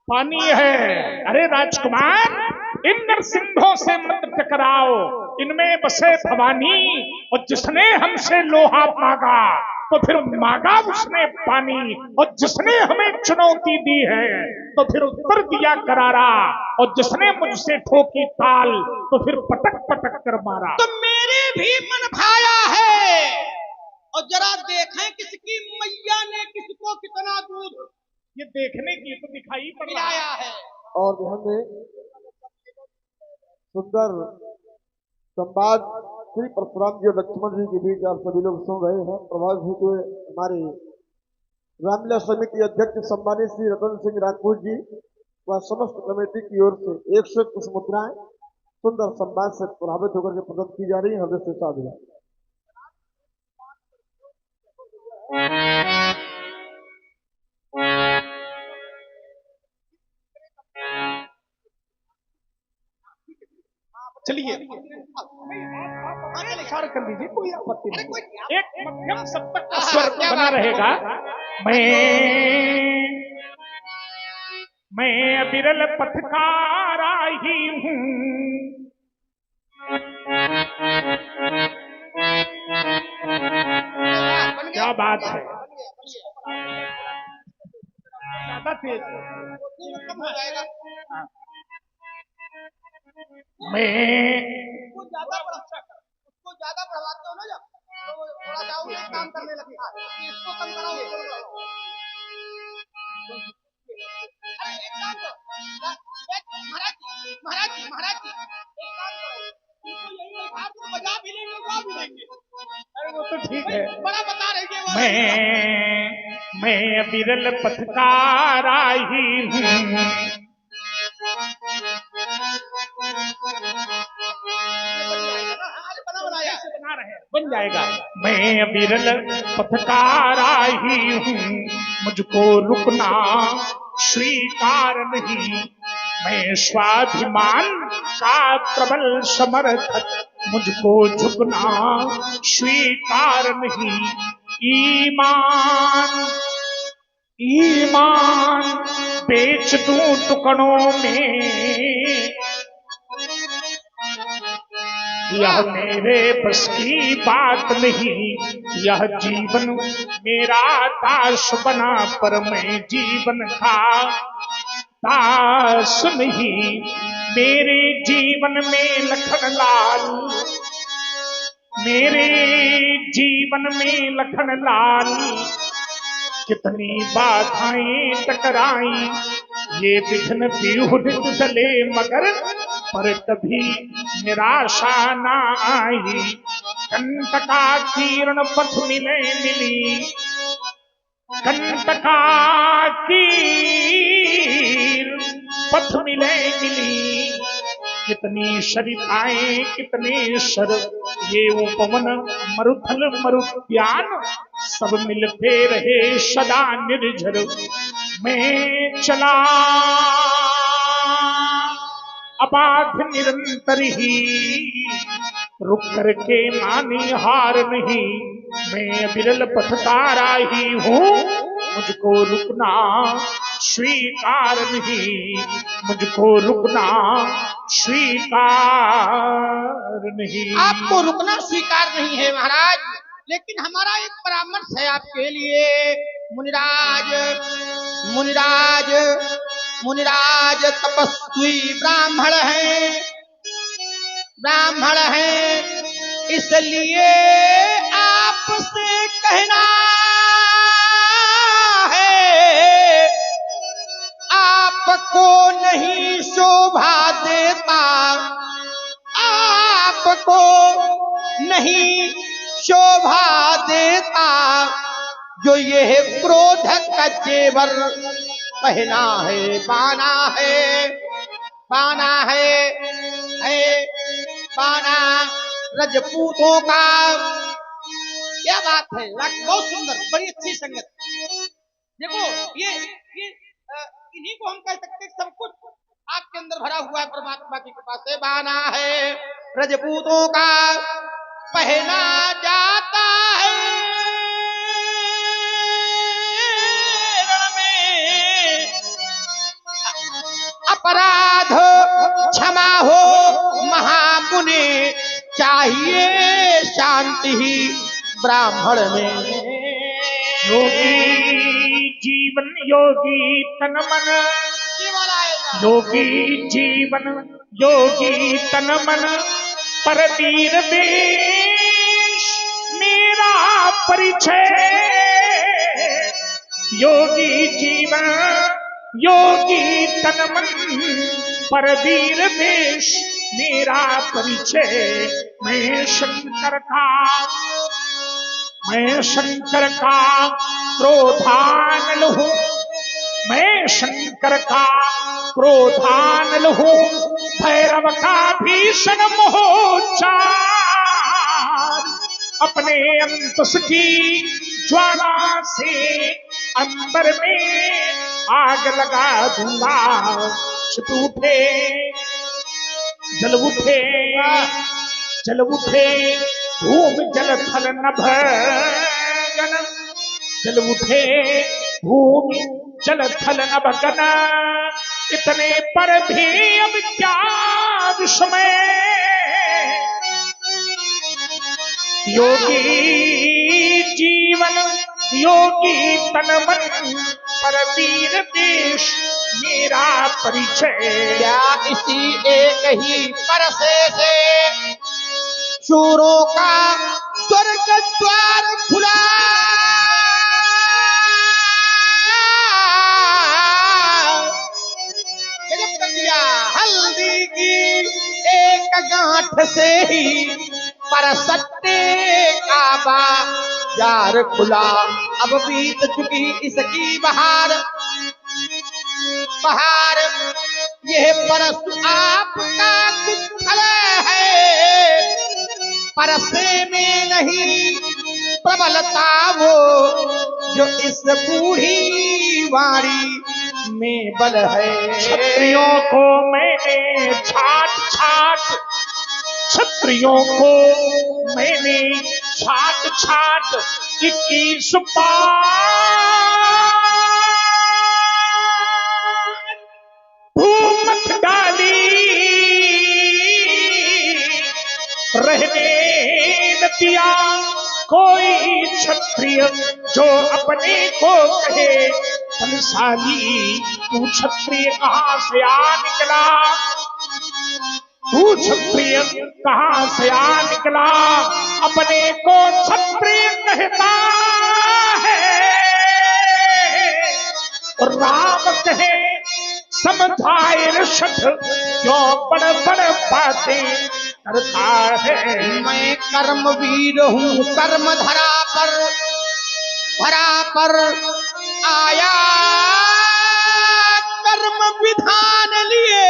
पानी है। अरे राजकुमार, इन नरसिंहों से मत टकराओ, इनमें बसे भवानी, और जिसने हमसे लोहा मांगा तो फिर मांगा उसने पानी, और जिसने हमें चुनौती दी है तो फिर उत्तर दिया करारा, और जिसने मुझसे ठोकी ताल तो फिर पटक पटक कर मारा। तो मेरे भी मन भाया है, और जरा देखें किसकी मैया ने किसको कितना दूध ये देखने की तो दिखाई पड़ रहा पिलाया है। और ध्यान दें, सुंदर संवाद श्री परशुराम जी और लक्ष्मण जी के बीच आप सभी लोग सुन रहे हैं। प्रभात जी के हमारे रामलीला समिति अध्यक्ष सम्मानित श्री रतन सिंह राजपूत जी व समस्त कमेटी की ओर से 101 कुछ मुद्राएं सुंदर संवाद से प्रभावित होकर के प्रदत्त की जा रही है। हृदय से साधु। चलिए इशारा कर दीजिए, कोई आपत्ति नहीं, एक मध्यम सप्तक का स्वर बना रहेगा। मैं विरल पथकारा ही हूँ, क्या बात है, ज्यादा तेज कम हो जाएगा। मैं उसको ज्यादा बढ़ाते हो ना, जब तो थोड़ा सा और काम करने लगता है। इसको कम कराओ, इसको बढ़ाओ। अरे एक काम करो, महाराज जी एक काम करो, इनको यही बैठा दो, बजा भी लेंगे, गा भी लेंगे। अरे वो तो ठीक है। बड़ा बता रही है मैं विरल पथकारा ही हूँ, बन जाएगा। मैं विरल पथकारा ही हूँ, मुझको रुकना स्वीकार नहीं, मैं स्वाभिमान का प्रबल समर्थक, मुझको झुकना स्वीकार नहीं। ईमान बेच दूं टुकड़ों में, यह मेरे बस की बात नहीं, यह जीवन मेरा दास बना, पर मैं जीवन का दास नहीं। मेरे जीवन में लखन लाल, मेरे जीवन में लखन लाल, कितनी बाधाएं टकराई, ये विघ्न विहुरित चले मगर पर कभी निराशा ना आई। कंटका किरण पथ मिली, कंटका कीर पथ मिली, कितनी शरिताएं कितने शर, ये उपवन मरुथल मरुद्यान, सब मिलते रहे सदा निर्झर। मैं चला अबाध निरंतर ही, रुक करके मानी हार नहीं, मैं विरल पथकारा ही हूँ, मुझको रुकना स्वीकार नहीं, मुझको रुकना स्वीकार नहीं। आपको रुकना स्वीकार नहीं है महाराज, लेकिन हमारा एक परामर्श है आपके लिए। मुनिराज तपस्वी ब्राह्मण हैं, इसलिए आपसे कहना है, आपको नहीं शोभा देता, आपको नहीं शोभा देता, जो ये क्रोध का जेवर पहना है, बाना रजपूतों का। क्या बात है, बहुत सुंदर, बड़ी अच्छी संगत। देखो ये इन्हीं को हम कह सकते हैं, सब कुछ आपके अंदर भरा हुआ है परमात्मा की कृपा से। बाना है रजपूतों का पहना जाता है, रण में उन्हें चाहिए शांति ही ब्राह्मण में। योगी जीवन योगी तन मन, योगी जीवन योगी तन मन, परवीर वेश मेरा परिचय। योगी जीवन योगी तन मन, परवीर वेश मेरा परिचय। मैं शंकर का क्रोधानल हूँ, मैं शंकर का क्रोधानल हूँ, भैरव का भीषण मोहचार। अपने अंतस की ज्वाला से अंबर में आग लगा दूंगा। छिप उठे जल उठे, जल उठे भूम जल थल नभ गन, जल उठे भूमि जल थल नभ गन। इतने पर भी अब क्या विस्मय, योगी जीवन योगी तन मन, परवीर वेश मेरा परिचय। क्या इसी एक ही परसे से शूरों का स्वर्ग द्वार खुला। हल्दी की एक गांठ से ही परसत्ते का बाजार खुला। अब बीत चुकी इसकी बहार, बहार यह परस आपका कुछ फल है। परसे में नहीं प्रबलता वो जो इस बूढ़ी वाणी में बल है। क्षत्रियों को मैंने छाट छाट, क्षत्रियों को मैंने छाट छाट 21 बार भूमत डाली। रहने न दिया कोई क्षत्रिय जो अपने को कहे बलशाली। तू क्षत्रिय कहां से आ निकला, तू क्षत्रिय कहां से आ निकला, अपने को क्षत्रिय कहता है। और राम कहे समझाए ऋषभ क्यों बड़ बड़ बातें करता है। मैं कर्मवीर हूँ, कर्म धरा पर आया कर्म विधान लिए।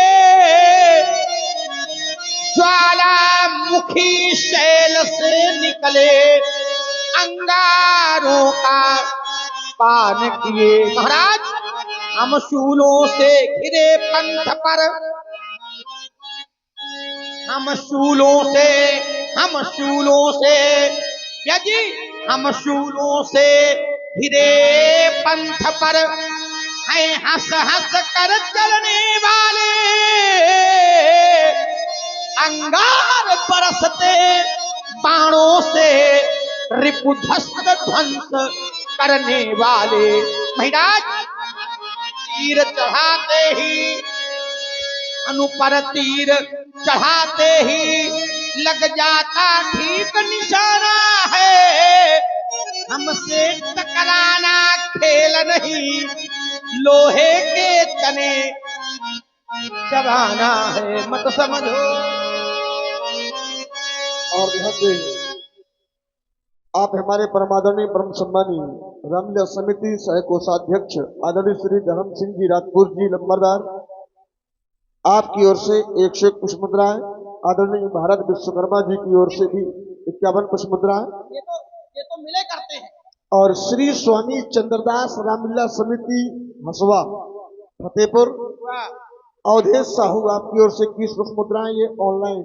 ज्वालामुखी शैल से निकले अंगारों का पान किए। महाराज हम शूलों से घिरे पंथ पर, हम शूलों से यदि हम शूलों से घिरे पंथ पर हैं हंस हंस कर चलने वाले। अंगार बरसते बाणों से रिपुध्वस्त ध्वंस करने वाले। महाराज तीर चढ़ाते ही, अनुपर तीर चढ़ाते ही लग जाता ठीक निशाना है। हमसे टकराना खेल नहीं, लोहे के तने चबाना है, मत समझो। और यहाँ पे आप हमारे परमादरणीय परम सम्मानी रामलीला समिति सह कोषाध्यक्ष आदरणीय श्री धर्म सिंह जी राजपूत जी लंबरदार, आपकी ओर से 101 पुष्प मुद्राएं, आदरणीय भारत विश्वकर्मा जी की ओर से भी 51 पुष्प मुद्राएं, ये तो मिले करते हैं। और श्री स्वामी चंद्रदास रामलीला समिति हसवा फतेहपुर अवधेश साहू आपकी ओर से 21 पुष्प मुद्राएं ये ऑनलाइन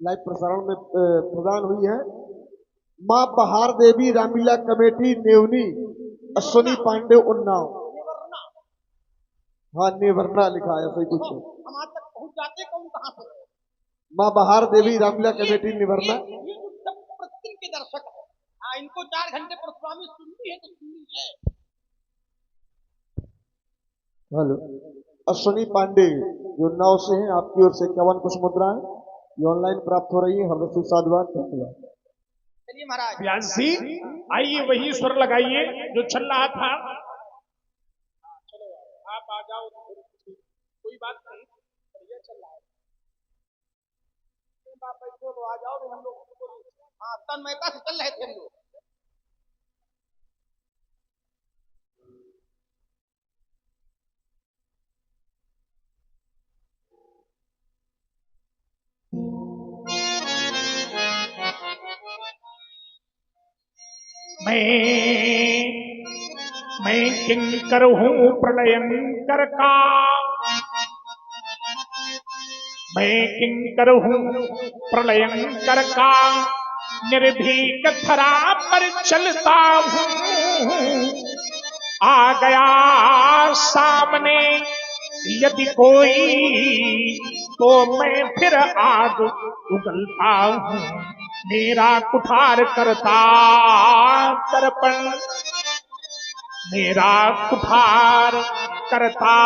लाइव प्रसारण में प्रदान हुई है। मां बहार देवी रामलीला कमेटी नेवनी अश्विनी पांडे उन्नाव, हाँ नेवरना लिखा है, ऐसा ही कुछ है। हम आज तक पहुंच जाते कौन कहां से। माँ बहार देवी रामलीला कमेटी निवर्णा। ये जो सब प्रतिदिन के दर्शक है, हाँ, इनको 4 घंटे परशुरामी सुननी है तो सुननी है। हेलो, अश्विनी पांडे जो उन्नाव से हैं, आपकी ओर से 51 कुछ मुद्राएं ये ऑनलाइन प्राप्त हो रही है। हृदय से साधुवाद, धन्यवाद। चलिए महाराज, व्यास जी आइए वही स्वर लगाइए जो चल रहा था। चलो आप आ जाओ तो फिर कोई बात नहीं, बढ़िया चल रहा है। आप बैठो तो आ जाओ, हम लोग हाँ, तन्मयता से चल रहे थे हम लोग। मैं किंकर हूँ प्रलयंकर का, मैं किंकर हूँ प्रलयंकर का, निर्भीक धरा पर चलता हूँ। आ गया सामने यदि कोई तो मैं फिर आग उगलता हूँ। मेरा कुठार करता तर्पण, मेरा कुठार करता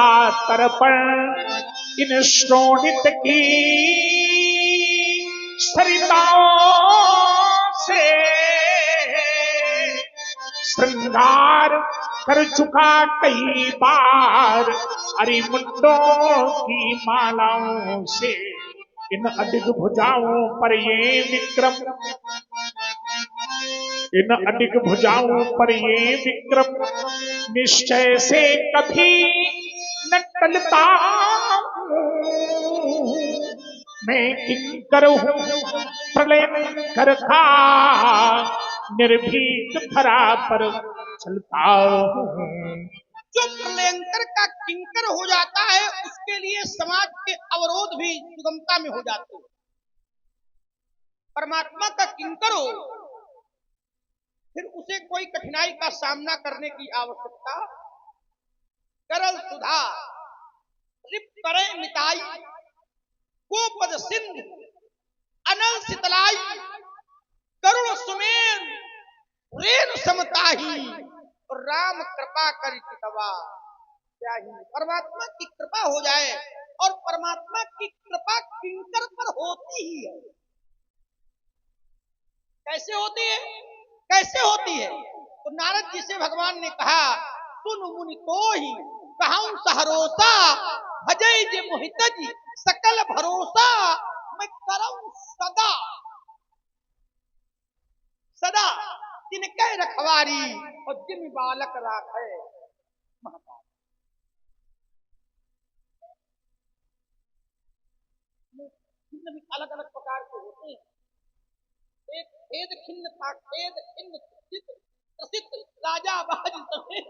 तर्पण, इन श्रोणित की सरिताओं से श्रृंगार कर चुका कई बार, अरिमुंडों की मालाओं से इन अधिक भुजाओं पर ये विक्रम, इन अधिक भुजाओं पर ये विक्रम निश्चय से कभी न टलता। मैं किंकर हूँ प्रलयंकर का, निर्भीक धरा पर चलता हूँ। जो प्रलयंकर का किंकर हो जाता है उसके लिए समाज के अवरोध भी सुगमता में हो जाते हैं। परमात्मा का किंकर हो फिर उसे कोई कठिनाई का सामना करने की आवश्यकता। करल सुधा रिप करे मिताई, गोपद सिंधु अनल शीतलाई, करुण सुमेर रेणु समताही, और राम कृपा कर चितवा त्याही। परमात्मा की कृपा हो जाए, और परमात्मा की कृपा किंकर पर होती ही है। कैसे होती है? कैसे होती है? तो नारद जी से भगवान ने कहा, सुन मुनि तो ही कहूं सहरोसा, भजई जे मोहित जी सकल भरोसा, मैं करऊं सदा सदा जिनके रखवारी, और जिन बालक राखे महतारी। भी अलग अलग प्रकार के होते हैं। एक खेद खिन्न था, खेद खिन्न प्रसिद्ध राजा बाज समेत,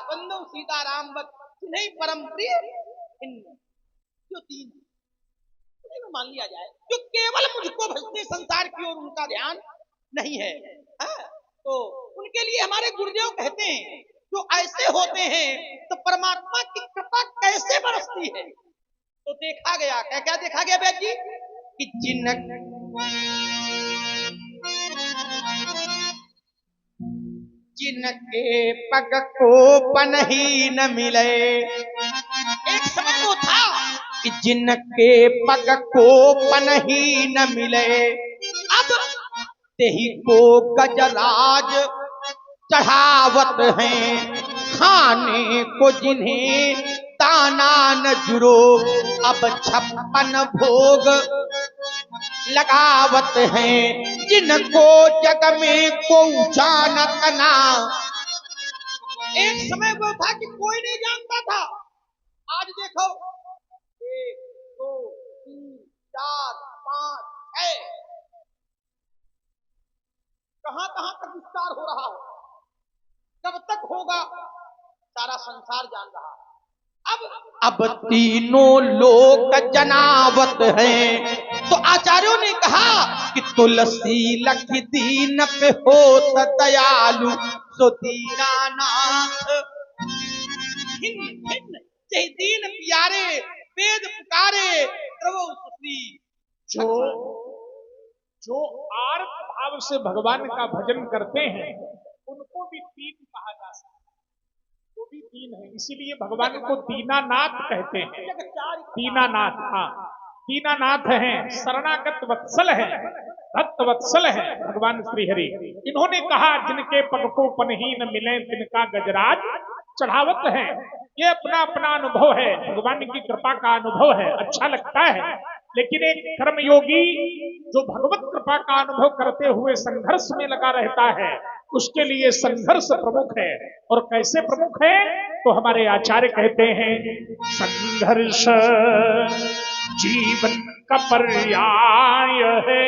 बंदो सीताराम बत जिन्हें परम प्रिय खिन्न। जो तीन में मान लिया जाए, जो केवल मुझको भजते, संसार की ओर उनका ध्यान नहीं है, तो उनके लिए हमारे गुरुदेव कहते हैं जो ऐसे होते हैं तो परमात्मा की कृपा कैसे बरसती है। तो देखा गया, क्या क्या देखा गया बैद जी, कि जिनके पग को पनही न मिले। एक समय वो था कि जिनके पग को पनही न मिले, अब तेही को गजराज चढ़ावत हैं, खाने को जिन्हें ताना न जुरो, अब 56 भोग लगावत हैं, जिनको जग में को जानत ना। एक समय वो था कि कोई नहीं जानता था, आज देखो 1 2 3 4 5 6 कहां कहां तक विस्तार हो रहा है, कब तक होगा सारा संसार जान रहा है। अब तीनों लोक जनावत हैं, तो आचार्यों ने कहा कि तुलसी लख दीन पे हो दयालु, सो दीनानाथ हिन हिन दीन प्यारे, वेद पुकारे, प्रभु श्री जो जो आर्त भाव से भगवान का भजन करते हैं उनको भी दीन कहा जा सकता है, वो भी दीन है, इसीलिए भगवान को दीनानाथ कहते हैं। दीनानाथ, हाँ, दीनानाथ हैं, शरणागत वत्सल है, भक्त वत्सल है भगवान श्रीहरि। इन्होंने कहा जिनके पग को पनहीन मिले तिनका गजराज चढ़ावत है। ये अपना अपना अनुभव है, भगवान की कृपा का अनुभव है, अच्छा लगता है। लेकिन एक कर्मयोगी जो भगवत कृपा का अनुभव करते हुए संघर्ष में लगा रहता है, उसके लिए संघर्ष प्रमुख है। और कैसे प्रमुख है तो हमारे आचार्य कहते हैं, संघर्ष जीवन का पर्याय है,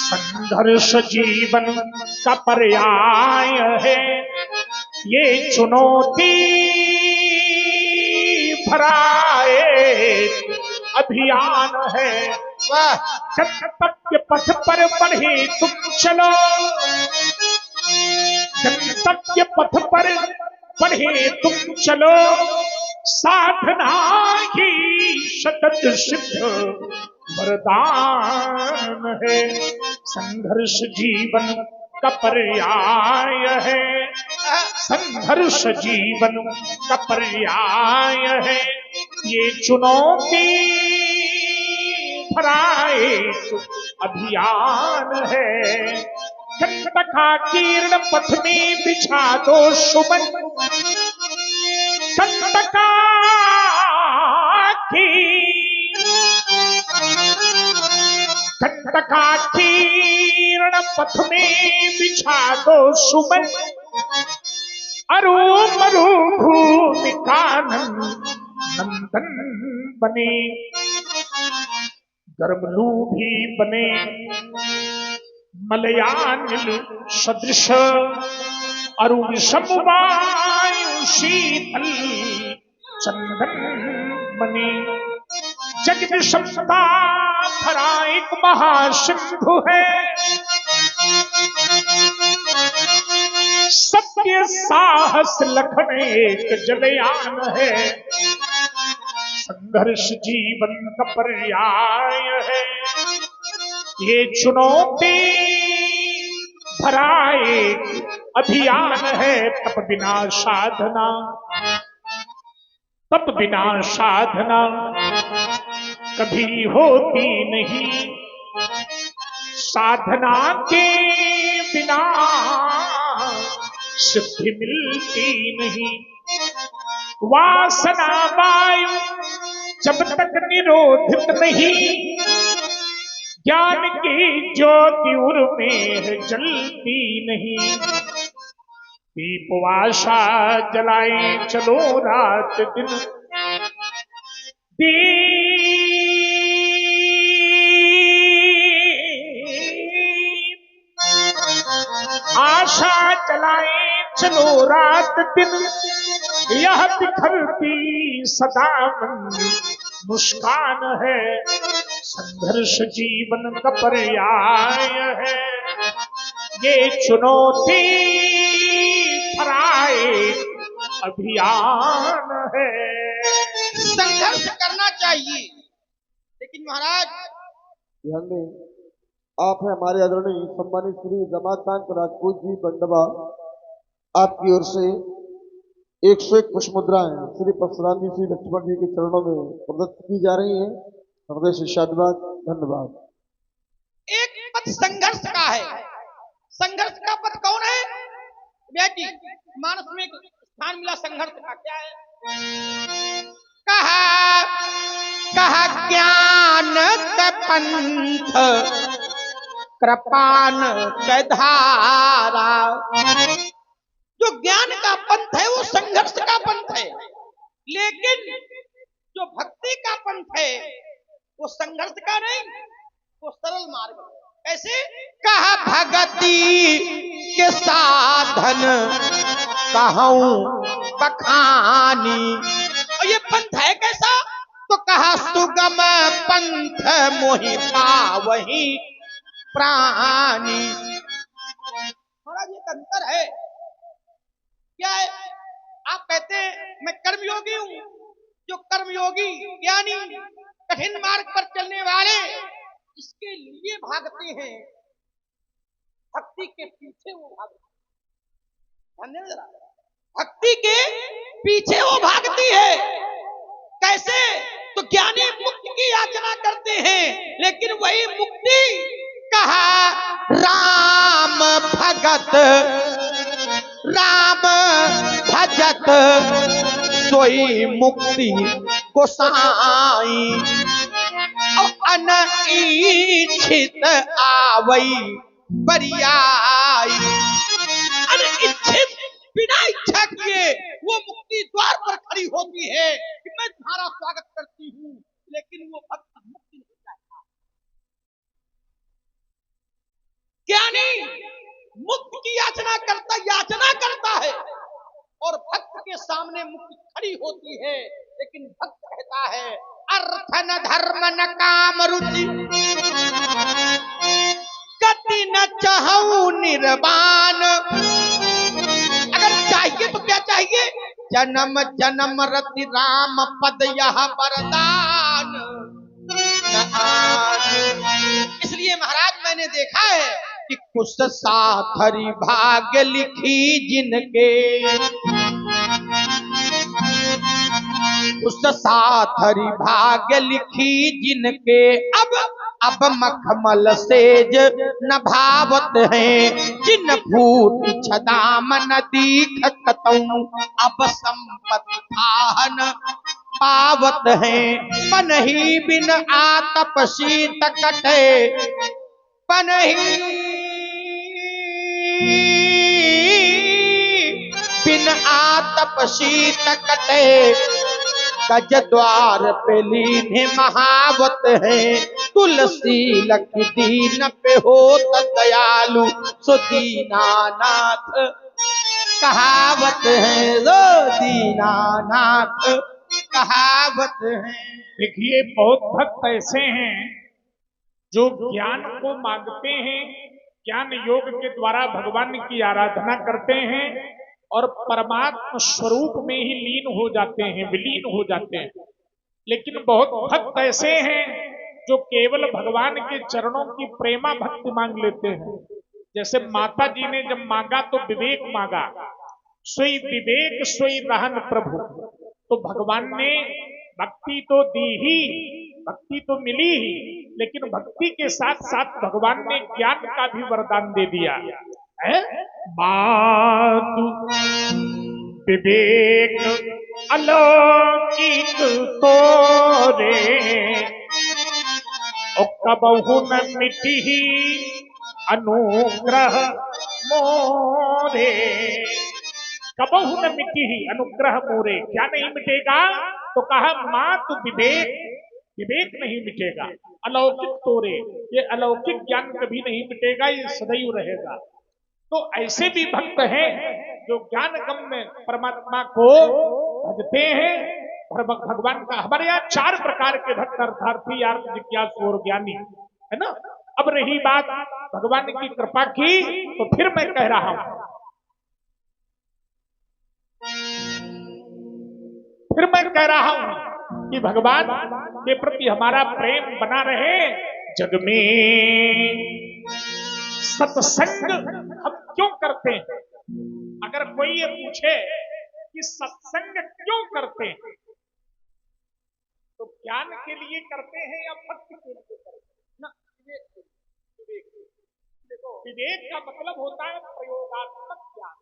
संघर्ष जीवन का पर्याय है, ये चुनौती भरा एक अभियान है। गंतव्य पथ पर बढ़े तुम चलो, गंतव्य पथ पर बढ़े तुम चलो, साधना ही सतत सिद्ध वरदान है। संघर्ष जीवन का पर्याय है, संघर्ष जीवन का पर्याय है, ये चुनौती भरा एक अभियान है। कंटका कीर्ण पथ में बिछा दो सुमन, कंटका कीर्ण पथ में बिछा दो सुमन, अरु मरु भूमि कानन नंदन बने, गर्मलू भी बने मलयानिल सदृश, अरु विषमवायु शीतल चंदन बने। जग विषमता भरा एक महासिंधु है, सत्य साहस लखन एक जलयान है। संघर्ष जीवन का पर्याय है, ये चुनौती भरा एक अभियान है। तप बिना साधना, तप बिना साधना कभी होती नहीं, साधना के बिना सिद्धि मिलती नहीं। वासना वायु जब तक निरोधित नहीं, ज्ञान की ज्योति उर्में जलती नहीं। दीपवासा जलाए चलो रात दिन, आशा जलाए चलो रात दिन, यह बिखरती सदा मन मुस्कान है। संघर्ष जीवन का पर्याय है, ये चुनौती भरा एक अभियान है। संघर्ष करना चाहिए, लेकिन महाराज ध्यान दें, आप हैं हमारे आदरणीय सम्मानित श्री रमाकांत राजपूत जी बंडवा, आपकी ओर से 101 पुष्प मुद्राएं श्री परशुराम जी श्री लक्ष्मण जी के चरणों में प्रदत्त की जा रही हैं। हृदय से शादवाद, धन्यवाद। एक पथ संघर्ष का है, संघर्ष का पथ कौन है बेटी? मानस में एक स्थान मिला संघर्ष का, क्या है? कहा कहा ज्ञान का पंथ कृपान का धारा। जो ज्ञान का पंथ है वो संघर्ष का पंथ है, लेकिन जो भक्ति का पंथ है वो संघर्ष का नहीं, वो सरल मार्ग है। ऐसे कहा भगति के साधन कहूं बखानी, और ये पंथ है कैसा? तो कहा सुगम पंथ मोहि पावहि प्राणी। महाराज एक अंतर है, क्या है? आप कहते हैं मैं कर्मयोगी हूं, जो कर्मयोगी ज्ञानी कठिन मार्ग पर चलने वाले इसके लिए भागते हैं, भक्ति के पीछे वो भागते हैं। ध्यान देना जरा, भक्ति के पीछे वो भागती है। कैसे? तो ज्ञानी मुक्ति की याचना करते हैं, लेकिन वही मुक्ति कहा राम भगत राम भजत सोई मुक्ति गोसाई, अनइच्छित आवई बरियाई। अनइच्छित बिना इच्छा किए वो मुक्ति द्वार पर खड़ी होती है कि मैं तुम्हारा स्वागत करती हूँ, लेकिन वो भक्त मुक्ति नहीं चाहता। ज्ञानी मुक्ति की याचना करता है और भक्त के सामने मुक्ति खड़ी होती है, लेकिन भक्त कहता है अर्थ न धर्म न काम रुचि गति न चाहूं निर्वाण। अगर चाहिए तो क्या चाहिए? जन्म जन्म रति राम पद यह वरदान। इसलिए महाराज मैंने देखा है कि कुछ साथरी भाग्य लिखी जिनके, कुछ साथरी भाग्य लिखी जिनके, अब मखमल सेज न भावत हैं, जिन भूत छदाम न दीखतऊं, अब संपत्ति थाहन पावत हैं। मन ही बिन आतप शीत कटे, मन ही बिन आतप शीत कटे, गज द्वार पे लीने महावत है। तुलसी लखी दीन पे होत दयालु, सो दीनानाथ कहावत है, सो दीनानाथ कहावत है। देखिए, बहुत भक्त ऐसे हैं जो ज्ञान को मांगते हैं, ज्ञान योग के द्वारा भगवान की आराधना करते हैं और परमात्मा स्वरूप में ही लीन हो जाते हैं, विलीन हो जाते हैं। लेकिन बहुत भक्त ऐसे हैं जो केवल भगवान के चरणों की प्रेमा भक्ति मांग लेते हैं। जैसे माता जी ने जब मांगा तो विवेक मांगा, सोई विवेक सोई रहन प्रभु। तो भगवान ने भक्ति तो दी ही, भक्ति तो मिली ही, लेकिन भक्ति के साथ साथ भगवान ने ज्ञान का भी वरदान दे दिया है। मातु विवेक अलौकिक तोरे, कबहु न मिटी अनुग्रह मोरे। कबहु न मिटी अनुग्रह मोरे, क्या नहीं मिटेगा? तो कहा मातु विवेक, विवेक नहीं मिटेगा। अलौकिक तोरे, ये अलौकिक ज्ञान कभी नहीं मिटेगा, ये सदैव रहेगा। तो ऐसे भी भक्त हैं जो ज्ञान गम्य परमात्मा को भजते हैं और भगवान का। हमारे यहाँ 4 प्रकार के भक्त, अर्थार्थी, अर्थ जिज्ञासु और ज्ञानी, है ना। अब रही बात भगवान की कृपा की, तो फिर मैं कह रहा हूं, कि भगवान के प्रति हमारा प्रेम बना रहे। जग में सत्संग हम क्यों करते हैं? अगर कोई ये पूछे कि सत्संग क्यों करते हैं, तो ज्ञान के लिए करते हैं या भक्ति के लिए करते हैं ना? देखो, विवेक का मतलब होता है प्रयोगात्मक ज्ञान,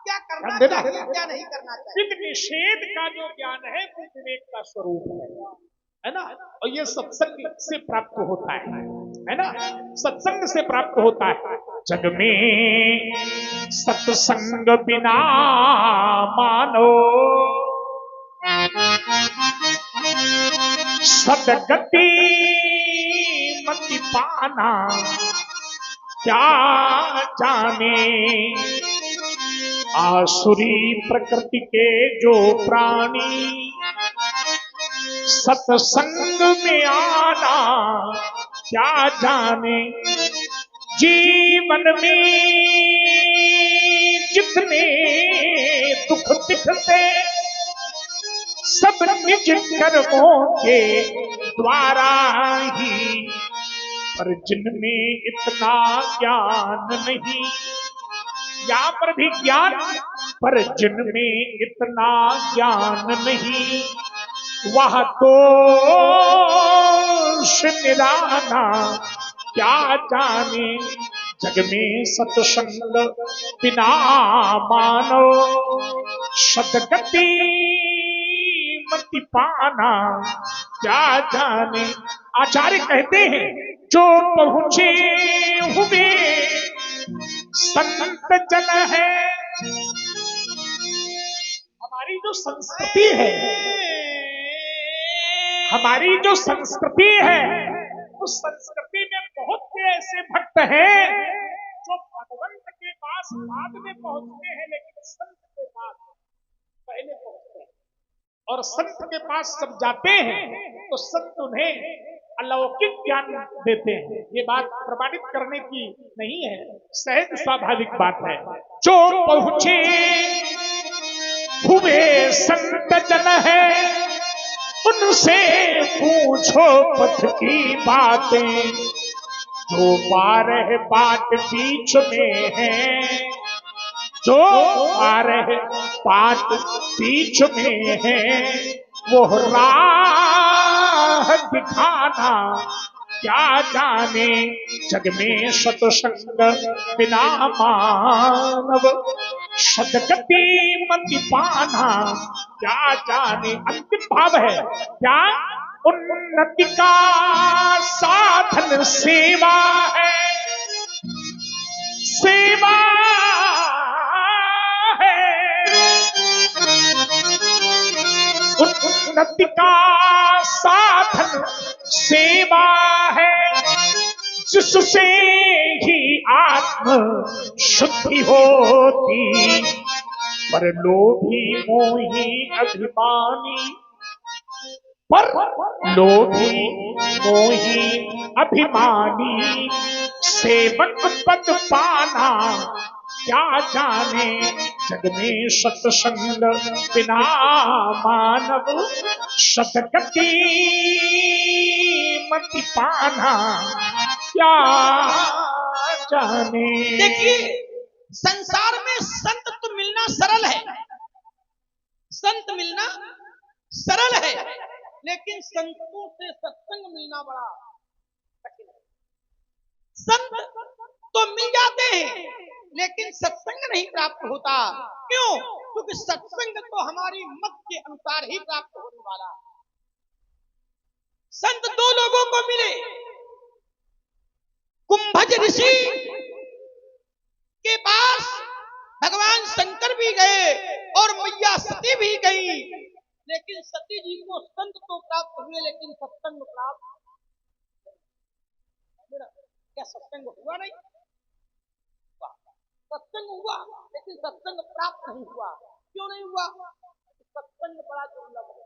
क्या करना चाहिए, क्या नहीं करना चाहिए। चित्त निषेध का जो ज्ञान है वो विवेक का स्वरूप है ना। और ये सत्संग से प्राप्त होता है ना, सत्संग से प्राप्त होता है। जग में सत्संग बिना मानो सदगति मति पाना, क्या जाने आसुरी प्रकृति के जो प्राणी, सत्संग में आना क्या जाने। जीवन में जितने दुख दिखते सब सब निज कर्मों के द्वारा ही, पर जिनमें इतना ज्ञान नहीं, यहाँ पर भी ज्ञान, पर जिनमें इतना ज्ञान नहीं, वह तो निराना क्या जाने, जग में सत्संग बिना मानो सदगति मति पाना क्या जाने। आचार्य कहते हैं जो पहुंचे हुए संत जन है, हमारी जो संस्कृति है, हमारी जो संस्कृति है, उस संस्कृति में बहुत से ऐसे भक्त हैं जो भगवंत के पास बाद में पहुंचते हैं, लेकिन संत के पास पहले पहुंचते हैं। और संत के पास जब जाते हैं तो संत उन्हें अलौकिक ज्ञान देते हैं। ये बात प्रमाणित करने की नहीं है, सहज स्वाभाविक बात है। जो पहुंचे हुए संत जन है, उनसे पूछो पथ की बातें, जो बारह बाट बीच में है, जो बारह बाट बीच में है, वो राह दिखाना क्या जाने, जग में सत्संग बिना मानव सदगति मति पाना क्या जाने। अंतिम भाव है क्या, उन्नति का साधन सेवा है, सेवा है, उन्नति का साधन सेवा है, जिससे ही आत्म शुद्धि होती, पर लोभी मोही अभिमानी, पर लोभी मोही अभिमानी सेवक पद पाना क्या जाने, जग में सत्संग बिना मानव सदगति मति पाना क्या जाने। देखिए, संसार में संत तो मिलना सरल है, संत मिलना सरल है, लेकिन संतों से सत्संग मिलना बड़ा कठिन है। संत तो मिल जाते हैं, लेकिन सत्संग नहीं प्राप्त होता। क्यों? क्योंकि सत्संग तो हमारी मत के अनुसार ही प्राप्त होने वाला। संत दो लोगों को मिले, कुंभज ऋषि के पास भगवान शंकर भी गए और मैया सती भी गई, लेकिन सती जी को संत तो प्राप्त हुए, लेकिन सत्संग प्राप्त, क्या सत्संग हुआ नहीं? सत्संग हुआ, लेकिन सत्संग प्राप्त नहीं हुआ। क्यों नहीं हुआ? सत्संग बड़ा दुर्लभ है।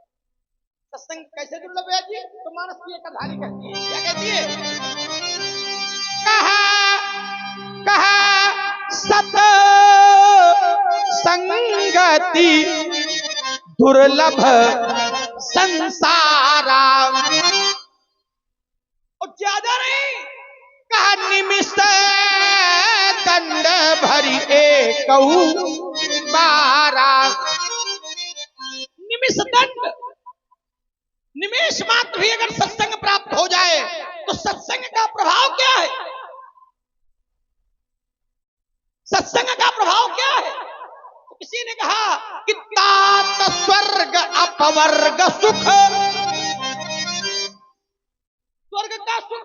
सत्संग कैसे दुर्लभ है जी? तो मानस की एक कहानी कहती है, क्या कहती है? कहा सत संगति दुर्लभ संसारा, और ज्यादा नहीं कहा निमिष दंड भरी एक बारा। निमिष दंड, निमेष मात्र भी अगर सत्संग प्राप्त हो जाए तो सत्संग का प्रभाव क्या है? सत्संग का प्रभाव क्या है? तो किसी ने कहा कि तात स्वर्ग अपवर्ग सुख, स्वर्ग का सुख,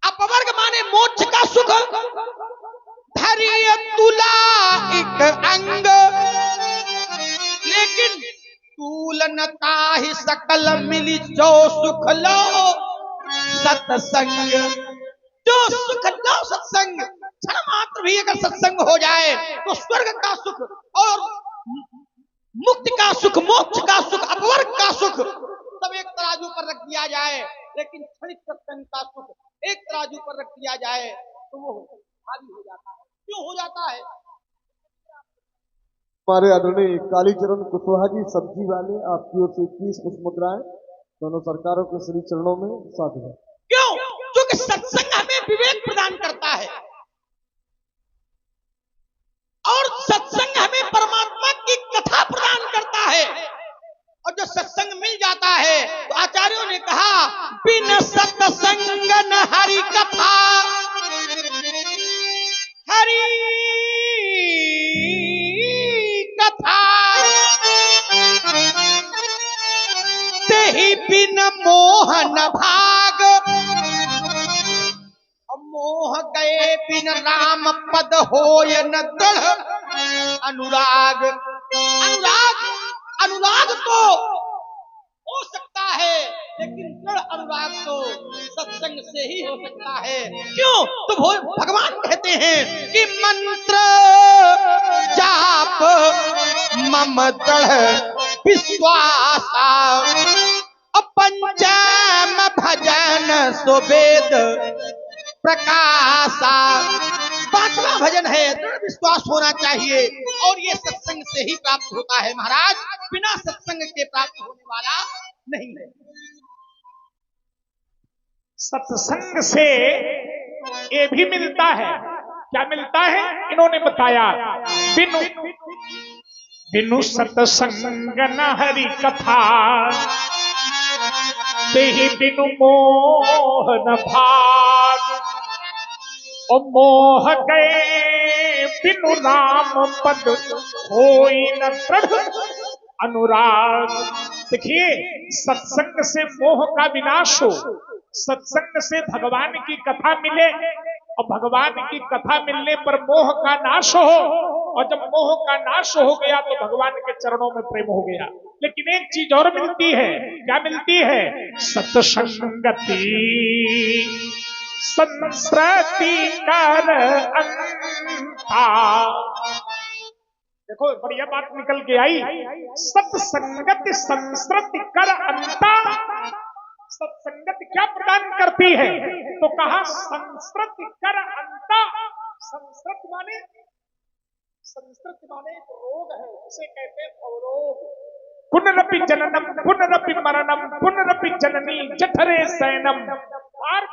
अपवर्ग माने मोक्ष का सुख, धैर्य तुला एक अंग, लेकिन तूलनता ही सकल मिली जो सुख लो सत्संग, जो सुख लो सत्संग। क्षण मात्र भी अगर सत्संग हो जाए तो स्वर्ग का सुख और मुक्ति का सुख, मोक्ष का सुख, अपवर्ग का सुख सब एक तराजू पर रख दिया जाए, लेकिन क्षणिक सत्संग का सुख एक तराजू पर रख दिया जाए तो वो भारी हो जाता है। क्यों हो जाता है? हमारे आदरणीय कालीचरण कुशवाहा जी सब्जी वाले, आपकी ओर से 21 पुष्प मुद्राएं दोनों सरकारों के श्री चरणों में साधु है। क्यों? क्योंकि सत्संग हमें विवेक प्रदान करता है और सत्संग हमें परमात्मा की कथा प्रदान करता है। और जो सत्संग मिल जाता है तो आचार्यों ने कहा बिन सत्संग न हरि कथा, हरि कथा तेहि बिन मोह न भाग, मोह गए बिन राम पद होय न दृढ़ अनुराग। अनुराग तो हो सकता है लेकिन दृढ़ अनुराग तो सत्संग से ही हो सकता है। क्यों? तो भगवान कहते हैं कि मंत्र जाप मम दृढ़ विश्वासा, पंचम भजन सुवेद प्रकाशा। पांचवा भजन है दृढ़ विश्वास होना चाहिए और ये सत्संग से ही प्राप्त होता है महाराज, बिना सत्संग के प्राप्त होने वाला नहीं है। सत्संग से ये भी मिलता है। क्या मिलता है? इन्होंने बताया बिनु बिनु सत्संग न हरि कथा, तेहि बिनु मोह न भाग, और मोह गए बिनु राम पद होई न दृढ़ अनुराग। देखिए, सत्संग से मोह का विनाश हो, सत्संग से भगवान की कथा मिले और भगवान की कथा मिलने पर मोह का नाश हो, और जब मोह का नाश हो गया तो भगवान के चरणों में प्रेम हो गया। लेकिन एक चीज और मिलती है। क्या मिलती है? सत्संगति संस्कृति कर अंता। देखो बढ़िया बात निकल के आई। सत्संगति संस्कृति कर अंता। सत्संगत क्या प्रदान करती है? तो कहा संस्कृति कर अंता। संस्कृत माने रोग है, उसे कहते हैं भवरोग। पुनरपि जननम पुनरपि मरणम पुनरपि जननी जठरे शयनम। बार